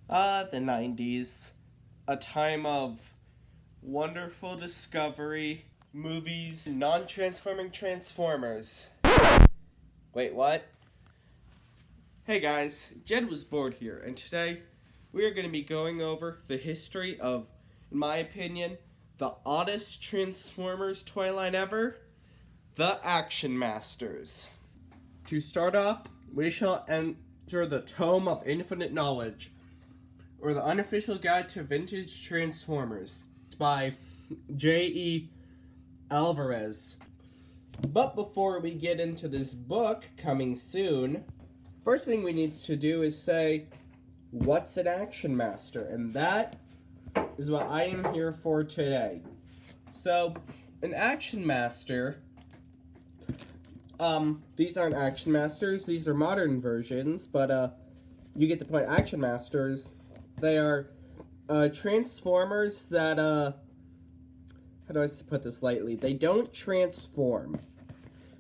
The 90s. A time of wonderful discovery, movies, non-transforming Transformers. Wait, what? Hey guys, Jed was bored here, and today we are going to be going over the history of, in my opinion, the oddest Transformers toy line ever, the Action Masters. To start off, we shall enter the Tome of Infinite Knowledge, or the Unofficial Guide to Vintage Transformers, by J.E. Alvarez. But before we get into this book, coming soon, first thing we need to do is say, what's an Action Master? And that is what I am here for today. So, an Action Master, these aren't Action Masters, these are modern versions, but, you get the point. Action Masters, they are, Transformers that, how do I put this lightly? They don't transform.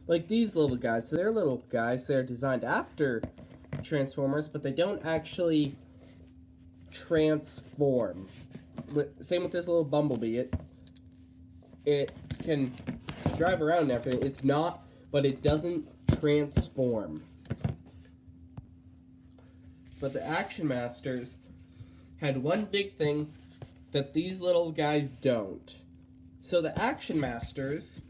Like these little guys. So they're little guys. They're designed after Transformers, but they don't actually transform. Same with this little Bumblebee. It can drive around and everything. It's not, but it doesn't transform. But the Action Masters had one big thing that these little guys don't. So the Action Masters,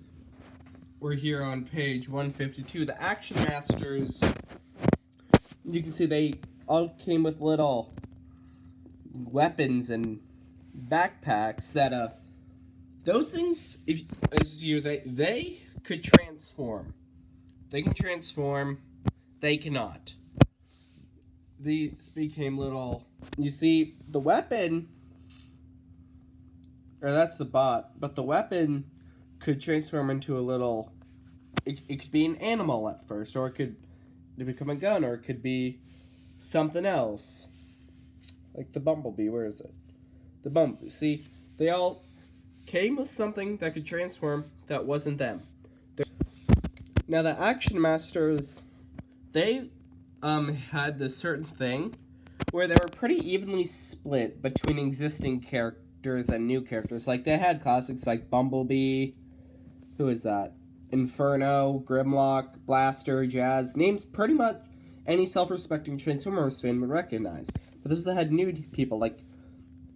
we're here on page 152. The Action Masters, you can see they all came with little weapons and backpacks that, those things, they could transform. They can transform, they cannot. These became little, you see, the weapon, or that's the bot, but the weapon could transform into a little, it could be an animal at first, or it could become a gun, or it could be something else. Like the Bumblebee, where is it? The Bumblebee, see, they all came with something that could transform that wasn't them. Now the Action Masters, they had this certain thing where they were pretty evenly split between existing characters and new characters. Like they had classics like Bumblebee, who is that? Inferno, Grimlock, Blaster, Jazz, names pretty much any self-respecting Transformers fan would recognize. But those that had new people like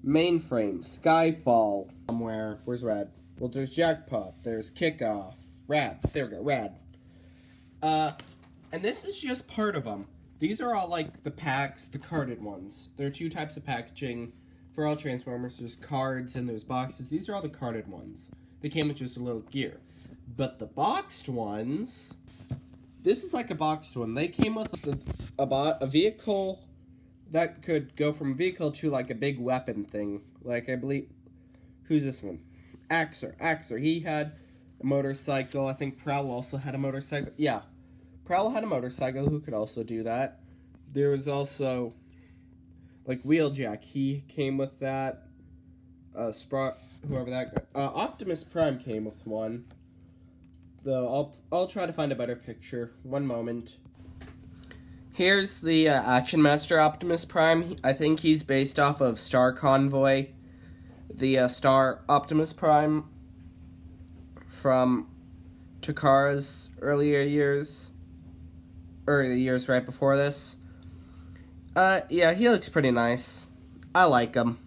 Mainframe, Skyfall, somewhere. Where's Rad? Well, there's Jackpot, there's Kickoff, Rad, there we go, Rad. And this is just part of them. These are all like the packs, the carded ones. There are two types of packaging for all Transformers. There's cards and there's boxes. These are all the carded ones. They came with just a little gear. But the boxed ones, this is like a boxed one. They came with a vehicle that could go from vehicle to like a big weapon thing. Like I believe, who's this one? Axor. He had a motorcycle. I think Prowl also had a motorcycle. Yeah. Prowl had a motorcycle who could also do that. There was also, like, Wheeljack. He came with that. Sprott, whoever that guy. Optimus Prime came with one. Though I'll try to find a better picture. One moment. Here's the Action Master Optimus Prime. I think he's based off of Star Convoy. The Star Optimus Prime from Takara's earlier years. Or the years right before this. Yeah, he looks pretty nice. I like him.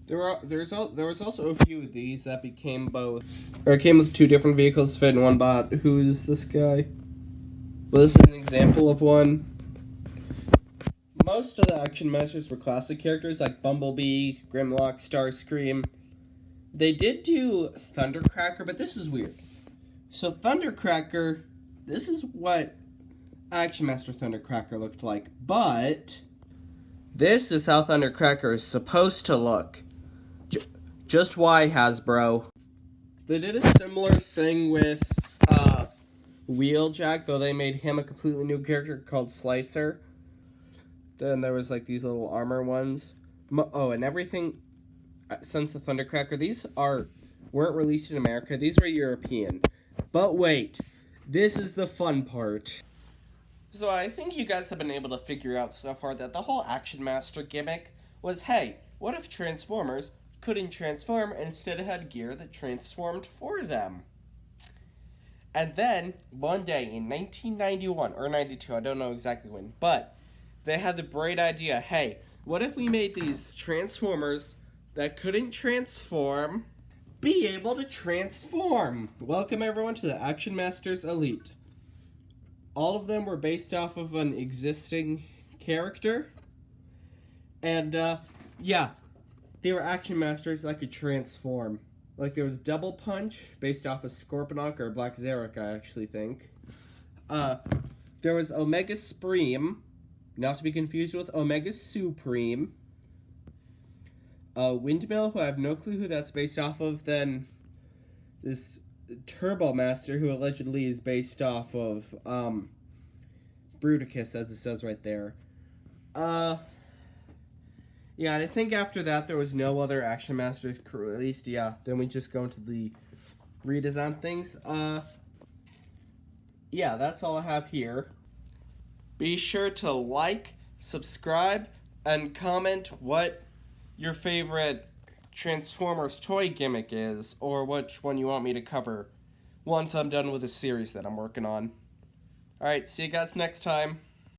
There was also a few of these that came with two different vehicles fit in one bot. Who's this guy? Well, this is an example of one. Most of the Action Masters were classic characters like Bumblebee, Grimlock, Starscream. They did do Thundercracker, but this was weird. So Thundercracker, this is what Action Master Thundercracker looked like, but this is how Thundercracker is supposed to look. Just why, Hasbro? They did a similar thing with Wheeljack, though they made him a completely new character called Slicer. Then there was like these little armor ones. And everything since the Thundercracker, these weren't released in America. These were European. But wait. This is the fun part. So I think you guys have been able to figure out so far that the whole Action Master gimmick was, hey, what if Transformers couldn't transform and instead had gear that transformed for them? And then, one day in 1991, or 92, I don't know exactly when, but they had the bright idea, hey, what if we made these Transformers that couldn't transform be able to transform? Welcome everyone to the Action Masters Elite. All of them were based off of an existing character. And, yeah, they were Action Masters that could transform. Like, there was Double Punch, based off of Scorponok or Black Zarek, I actually think. There was Omega Supreme, not to be confused with Omega Supreme. Windmill, who I have no clue who that's based off of. Then this Turbo Master, who allegedly is based off of Bruticus, as it says right there. Yeah, and I think after that there was no other Action Masters crew, at least, yeah. Then we just go into the redesign things. Yeah, that's all I have here. Be sure to like, subscribe, and comment what your favorite Transformers toy gimmick is, or which one you want me to cover once I'm done with the series that I'm working on. Alright, see you guys next time.